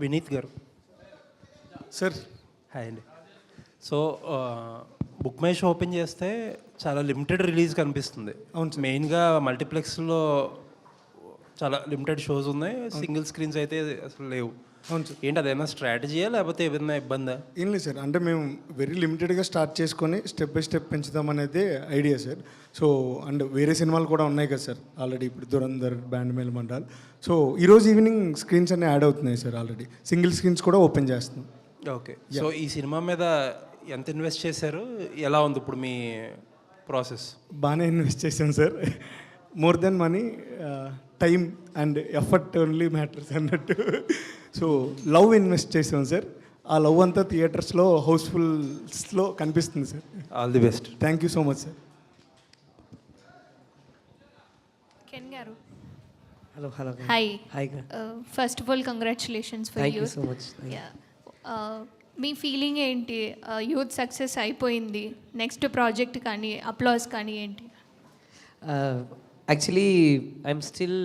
వినీత్ గారు. Sir hi అండి. So book my show open చేస్తే చాలా లిమిటెడ్ రిలీజ్ కనిపిస్తుంది. అవును సార్. మెయిన్గా మల్టీప్లెక్స్లో చాలా లిమిటెడ్ షోస్ ఉన్నాయి, సింగిల్ స్క్రీన్స్ అయితే అసలు లేవు. అవును సార్. ఏంటి అదేమైనా స్ట్రాటజీయా లేకపోతే ఏదైనా ఇబ్బందా? ఏం లేదు సార్, అంటే మేము వెరీ లిమిటెడ్గా స్టార్ట్ చేసుకొని స్టెప్ బై స్టెప్ పెంచుదామనేది ఐడియా సార్. సో అండ్ వేరే సినిమాలు కూడా ఉన్నాయి కదా సార్ ఆల్రెడీ, ఇప్పుడు దురంధర్, బ్యాండ్ మేల్ మండాల్. సో ఈరోజు ఈవినింగ్ స్క్రీన్స్ అన్నీ యాడ్ అవుతున్నాయి సార్, ఆల్రెడీ సింగిల్ స్క్రీన్స్ కూడా ఓపెన్ చేస్తున్నాం. ఓకే. సో ఈ సినిమా మీద ఎంత ఇన్వెస్ట్ చేశారు, ఎలా ఉంది ఇప్పుడు మీ ప్రాసెస్? బాగానే ఇన్వెస్ట్ చేశాం sir. More than money, time and effort only matters అన్నట్టు. సో లవ్ ఇన్వెస్ట్ చేసాం సార్. ఆ లవ్ అంతా థియేటర్స్లో హౌస్ఫుల్స్లో కనిపిస్తుంది sir. All the best. Thank you so much sir. Ken garu. Hello. Hi. Hi. First of all, congratulations for Thank you. you so much. Yeah. Me feeling ఏంటి? Youth success అయిపోయింది, next project కానీ applause కానీ ఏంటి? Actually, I'm still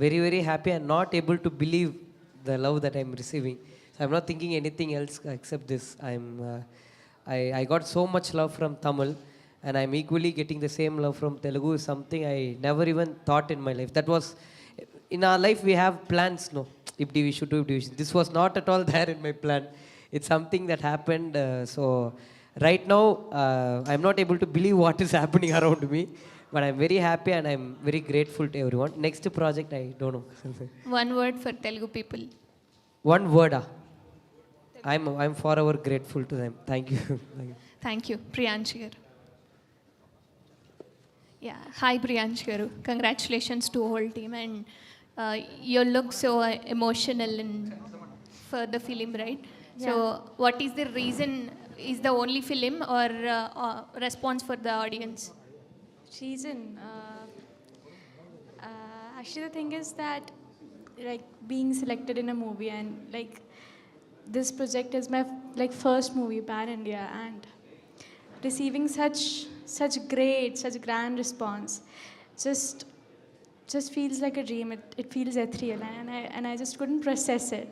very, very happy and not able to believe the love that I'm receiving. So I'm not thinking anything else except this. I got so much love from Tamil, and I'm equally getting the same love from Telugu. Is something I never even thought in my life. That was, in our life we have plans, no? If we should do division. This was not at all there in my plan. It's something that happened. So right now, I'm not able to believe what is happening around me. But I'm very happy and I'm very grateful to everyone. Next project, I don't know. One word for Telugu people. One word. I'm forever grateful to them. Thank you. Thank you. Priyansh garu. Yeah. Hi Priyansh garu. Congratulations to whole team, and you look so emotional for the film, right? Yeah. So what is the reason? Is the only film or response for the audience? Reason, actually the thing is that like being selected in a movie, and like this project is my like first movie pan India, and receiving such great, such grand response just feels like a dream. It feels ethereal, and I just couldn't process it,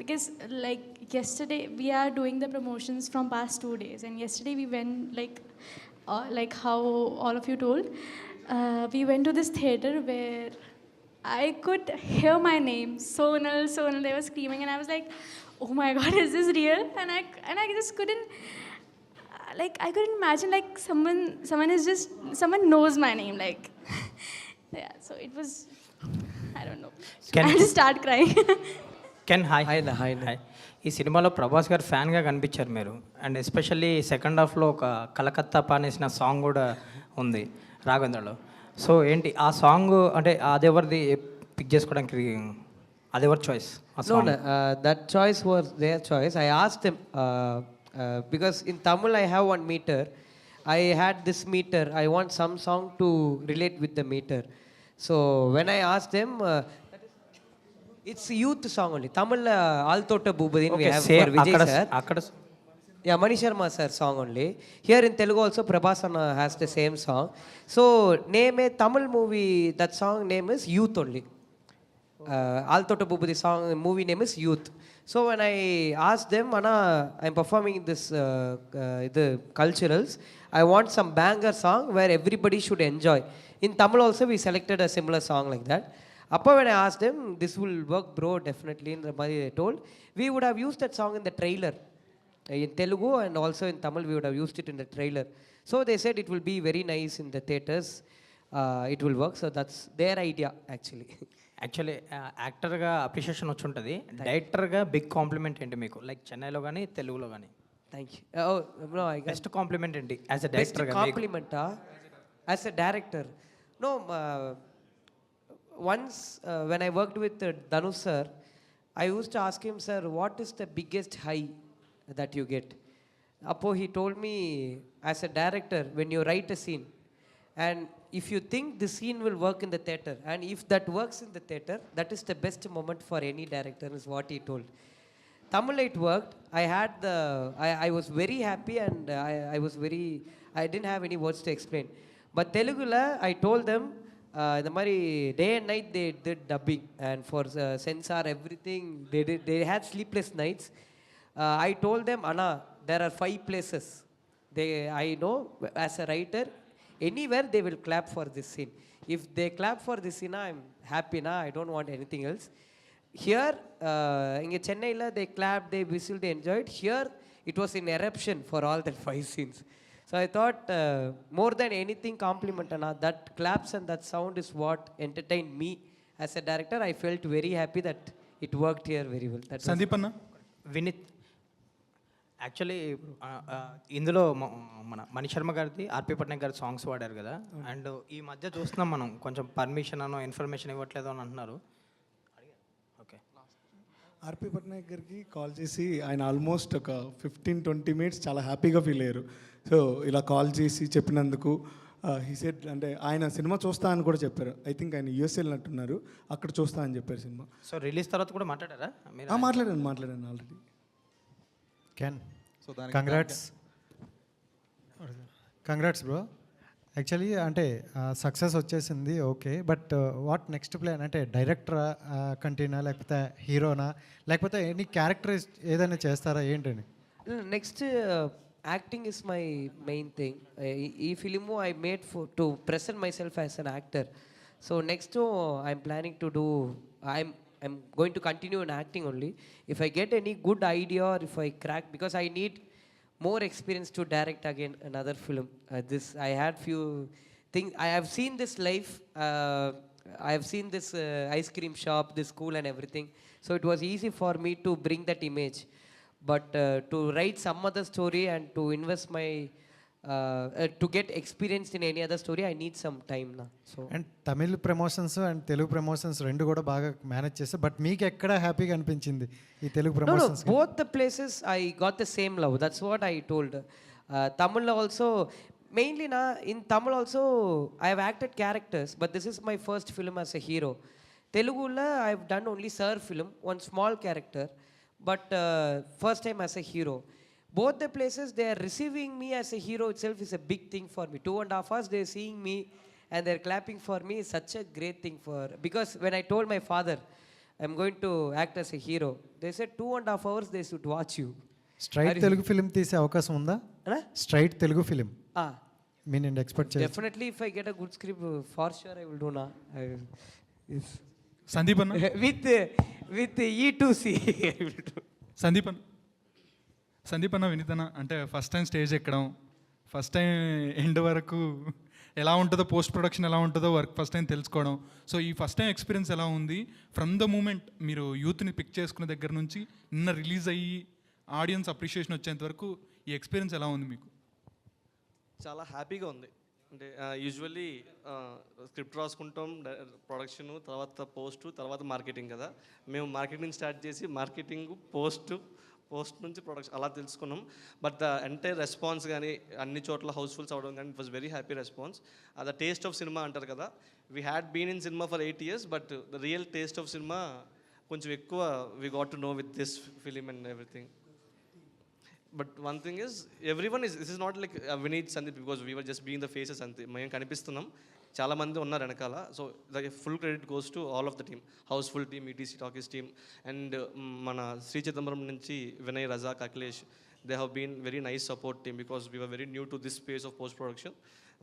because like yesterday we are doing the promotions from past 2 days, and yesterday we went like how all of you told, we went to this theater where I could hear my name, Sonal. They were screaming, and I was like, oh my God, is this real? And I just couldn't, like I couldn't imagine like someone knows my name, like yeah. So it was, I don't know. I just start crying. Can hi. Hi. ఈ సినిమాలో ప్రభాస్ గారు ఫ్యాన్గా కనిపించారు మీరు, and especially second హాఫ్లో ఒక Calcutta పానేసిన song కూడా ఉంది రాఘవేంద్రలో. So ఏంటి ఆ సాంగ్, అంటే అదెవరిది పిక్ చేసుకోవడానికి, అదెవరి choice? No, that choice was their choice. I asked them because in Tamil I have one meter. I had this meter. I want some song to relate with the meter. So when I asked them, it's youth song only. Tamil Altota Boobadin we have for Vijay sir. Yeah, Mani Sharma sir song only. Here in Telugu also Prabhasana has the same song. So name a Tamil movie, that song name is Youth only. Altota Boobadi song movie name is Youth. So when I asked them, Anna, I'm performing this the culturals. I want some banger song where everybody should enjoy. In Tamil also we selected a similar song like that. When I asked them, this will work bro, definitely, in the money they told, we would have used that song in the trailer. In Telugu and also in Tamil we would have used it in the trailer. So they said it will be very nice in the theaters. It will work. So that's their idea actually. Actually యాక్టర్గా appreciation వచ్చి ఉంటుంది, డైరెక్టర్గా big complement ఏంటి మీకు, like చెన్నైలో కానీ తెలుగులో కానీ? Thank you. Oh no, I got best compliment ఏంటి యాజ్ ఎ best డైరెక్టర్గా? compliment as a director. No, once when I worked with Dhanush sir, I used to ask him, sir, what is the biggest high that you get? Appo he told me, as a director, when you write a scene and if you think the scene will work in the theater, and if that works in the theater, that is the best moment for any director, is what he told. Tamil it worked. I was very happy, and I didn't have any words to explain. But Telugula, I told them, இந்த மாதிரி day and night they did dubbing and for censor everything they had sleepless nights. I told them, Anna, there are 5 places. I know as a writer, anywhere they will clap for this scene. If they clap for this scene, I'm happy, I don't want anything else. Here, in Chennai, they clapped, they whistled, they enjoyed. Here, it was an eruption for all the 5 scenes. So I thought, more than anything, compliment, Anna, that claps and that sound is what entertained me as a director. I felt very happy that it worked here very well. That was Sandeep అన్న Vineet actually ఇందులో మన మణి శర్మ గారిది ఆర్పి పట్నాయక్ గారి songs వాడారు కదా, and ఈ మధ్య చూస్తున్నాం మనం కొంచెం పర్మిషన్ అనో ఇన్ఫర్మేషన్ ఇవ్వట్లేదు అని అంటున్నారు. ఓకే, ఆర్పి పట్నాయక్ గారికి కాల్ చేసి ఆయన ఆల్మోస్ట్ ఒక 15-20 మినిట్స్ చాలా హ్యాపీగా ఫీల్ అయ్యారు. సో ఇలా కాల్ చేసి చెప్పినందుకు హీ సెడ్, అంటే ఆయన సినిమా చూస్తా అని కూడా చెప్పారు. ఐ థింక్ ఆయన యూఎస్ వెళ్ళినట్టున్నారు, అక్కడ చూస్తా అని చెప్పారు సినిమా. సో రిలీజ్ తర్వాత కూడా మాట్లాడారా మీరు? మాట్లాడాను already. Ken, congrats bro. Actually అంటే సక్సెస్ వచ్చేసింది, okay, but what next plan? అంటే డైరెక్టరా కంటిన్యూ, లేకపోతే హీరోనా, లేకపోతే ఎనీ క్యారెక్టర్ ఏదైనా చేస్తారా ఏంటని? Next acting is my main thing. ఈ film I made to present myself as an actor. So next I'm planning to do, I'm going to continue in acting only. If I get any good idea or if I crack, because I need more experience to direct again another film. I had few things. I have seen this life. I have seen this ice cream shop, this school and everything. So it was easy for me to bring that image. But to write some other story and to invest my to get experience in any other story, I need some time now. So and Tamil promotions and Telugu promotions రెండు కూడా బాగా manage చేస్తారు, but మీకు ఎక్కడ హ్యాపీగా అనిపించింది ఈ Telugu promotions? both the places I got the same love. That's what I told. Tamil also, mainly in Tamil also I have acted characters, but this is my first film as a hero. Telugula I have done only sir film, one small character, but first time as a hero. Both the places they are receiving me as a hero itself is a big thing for me. 2.5 hours they are seeing me and they are clapping for me is such a great thing because when I told my father I'm going to act as a hero, they said 2.5 hours they should watch you. Straight Telugu film తీసే అవకాశం ఉందా? Straight Telugu film మీ నేను expect చేస్తాను. Definitely if I get a good script, for sure I will do now. Sandeep అన్న with E2C I will do. Sandeep అన్న వినీత్ అన్న, అంటే first time stage ఎక్కడం, ఫస్ట్ టైం ఎండ్ వరకు ఎలా ఉంటుందో, పోస్ట్ ప్రొడక్షన్ ఎలా ఉంటుందో వర్క్ ఫస్ట్ టైం తెలుసుకోవడం. సో ఈ ఫస్ట్ టైం ఎక్స్పీరియన్స్ ఎలా ఉంది? ఫ్రమ్ ద మూమెంట్ మీరు యూత్ని పిక్ చేసుకునే దగ్గర నుంచి నిన్న రిలీజ్ అయ్యి ఆడియన్స్ అప్రిషియేషన్ వచ్చేంత వరకు ఈ ఎక్స్పీరియన్స్ ఎలా ఉంది మీకు? చాలా హ్యాపీగా ఉంది. అంటే యూజువల్లీ స్క్రిప్ట్ రాసుకుంటాం, ప్రొడక్షన్, తర్వాత పోస్టు, తర్వాత మార్కెటింగ్ కదా. మేము మార్కెటింగ్ స్టార్ట్ చేసి మార్కెటింగ్, పోస్ట్ నుంచి ప్రొడక్షన్ అలా తెలుసుకున్నాం. బట్ ద ఎంటైర్ రెస్పాన్స్ కానీ అన్ని చోట్ల హౌస్ఫుల్స్ అవ్వడం కానీ it was very happy response. The taste of cinema అంటారు కదా, we had been in cinema for 8 years, but the real taste of cinema కొంచెం ఎక్కువ we got to know with this film and everything. But one thing is everyone this is not like Vineeth Sandeep because we were just being the faces అంతే. మేము కనిపిస్తున్నాం, చాలామంది ఉన్నారు వెనకాల. So full credit goes to all of the team, houseful team, ETC talkies team, and మన శ్రీ చిదంబరం నుంచి Vinay, Razak, Akhilesh, they have been very nice support team because we were very new to this space of post production.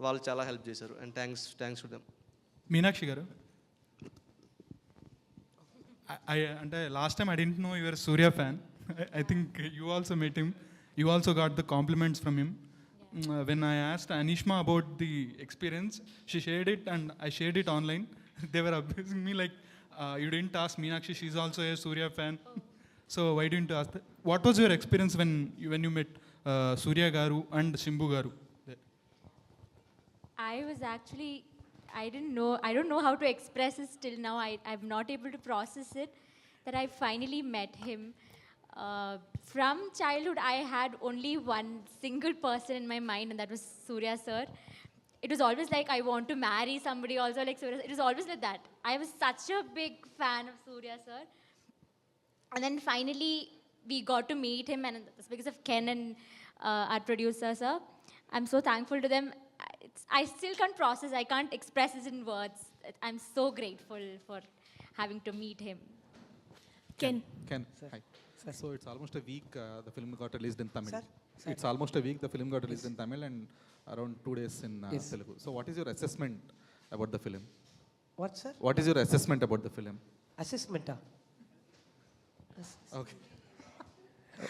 వాళ్ళు చాలా help చేశారు and thanks to them. Meenakshi garu, అంటే last time I didn't know your Surya fan. I think you also met him, you also got the compliments from him. When I asked Anishma about the experience, she shared it and I shared it online. They were abusing me like, you didn't ask Meenakshi, she's also a Surya fan. So why didn't you ask that? What was your experience when you met Surya Garu and Shimbu Garu? I was actually, I don't know how to express it till now. I'm not able to process it, that I finally met him. From childhood, I had only one single person in my mind, and that was Surya sir. It was always like I want to marry somebody also like Surya. It was always like that. I was such a big fan of Surya sir. And then finally, we got to meet him, and it's because of Ken and our producer sir. I'm so thankful to them. I still can't process, I can't express this in words. I'm so grateful for having to meet him. Ken. Ken, hi. So it's almost a week the film got released in Tamil. Sir? It's almost a week the film got released in Tamil and around 2 days in Yes. Telugu. So what is your assessment about the film? What, sir? What is your assessment about the film? Assessment. Okay.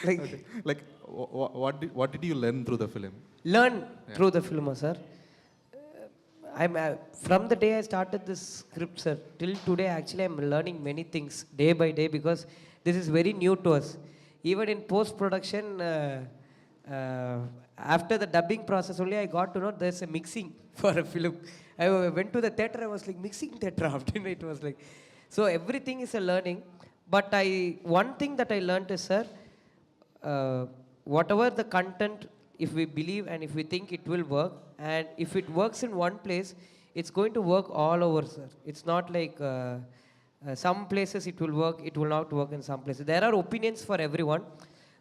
Like, Like what did you learn through the film? learn through the film, sir. I'm from the day I started this script, sir, till today. Actually, I'm learning many things day by day because this is very new to us. Even in post production, after the dubbing process, only I got to know there's a mixing for a film. I went to the theater. I was like mixing theater. After it was like, so everything is a learning. But one thing that I learned is, sir, whatever the content, if we believe and if we think it will work, and if it works in one place, it's going to work all over, sir. It's not like some places it will work, it will not work in some places. There are opinions for everyone,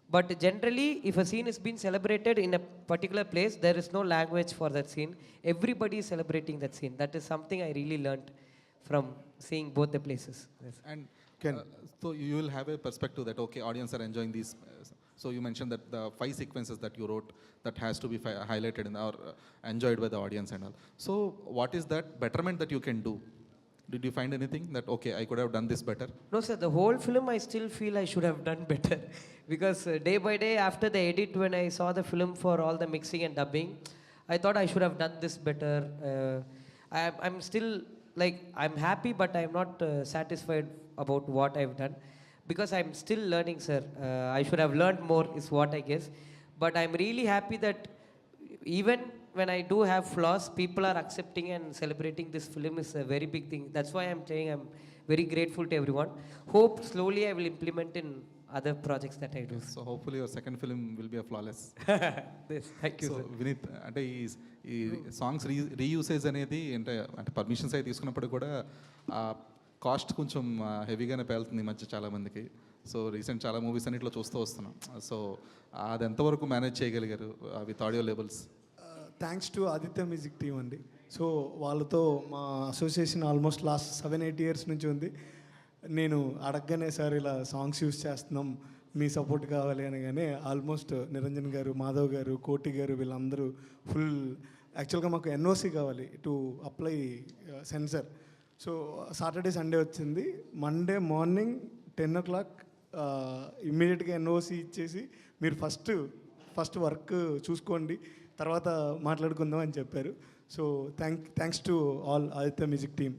but generally, if a scene is being celebrated in a particular place, there is no language for that scene. Everybody is celebrating that scene. That is something I really learned from seeing both the places. Yes. And so you will have a perspective that okay, audience are enjoying these. So you mentioned that the 5 sequences that you wrote that has to be highlighted in or enjoyed by the audience and all. So what is that betterment that you can do? Did you find anything that okay, I could have done this better? No, sir, the whole film I still feel I should have done better because day by day after the edit, when I saw the film for all the mixing and dubbing, I thought I should have done this better. I'm still like, I'm happy, but I'm not satisfied about what I've done because I'm still learning, sir. I should have learned more is what I guess. But I'm really happy that even when I do have flaws, people are accepting and celebrating this film is a very big thing. That's why I'm saying I'm very grateful to everyone. Hope slowly I will implement in other projects that I do. So hopefully your second film will be a flawless. Yes, thank you, so sir. Vineeth అంటే ఈ songs రీయూసేజ్ అనేది అంటే permissions అవి తీసుకున్నప్పుడు కూడా cost కొంచెం హెవీగానే పేలుతుంది ఈ మధ్య చాలామందికి. సో రీసెంట్ చాలా మూవీస్ అన్నిట్లో చూస్తూ వస్తున్నాం. సో అది ఎంతవరకు మేనేజ్ చేయగలిగారు with audio labels? Thanks to Aditya music team అండి. సో వాళ్ళతో మా అసోసియేషన్ ఆల్మోస్ట్ లాస్ట్ 7-8 ఇయర్స్ నుంచి ఉంది. నేను అడగగానే సార్ ఇలా సాంగ్స్ యూస్ చేస్తున్నాం, మీ సపోర్ట్ కావాలి అనగానే ఆల్మోస్ట్ నిరంజన్ గారు, మాధవ్ గారు, కోటి గారు వీళ్ళందరూ ఫుల్ యాక్చువల్గా మాకు ఎన్ఓసి కావాలి to apply sensor. So Saturday Sunday వచ్చింది. మండే మార్నింగ్ 10 o'clock ఇమ్మీడియట్గా ఎన్ఓసి ఇచ్చేసి మీరు ఫస్ట్ వర్క్ చూసుకోండి, తర్వాత మాట్లాడుకుందాం అని చెప్పారు. So thanks to all Aditya music team.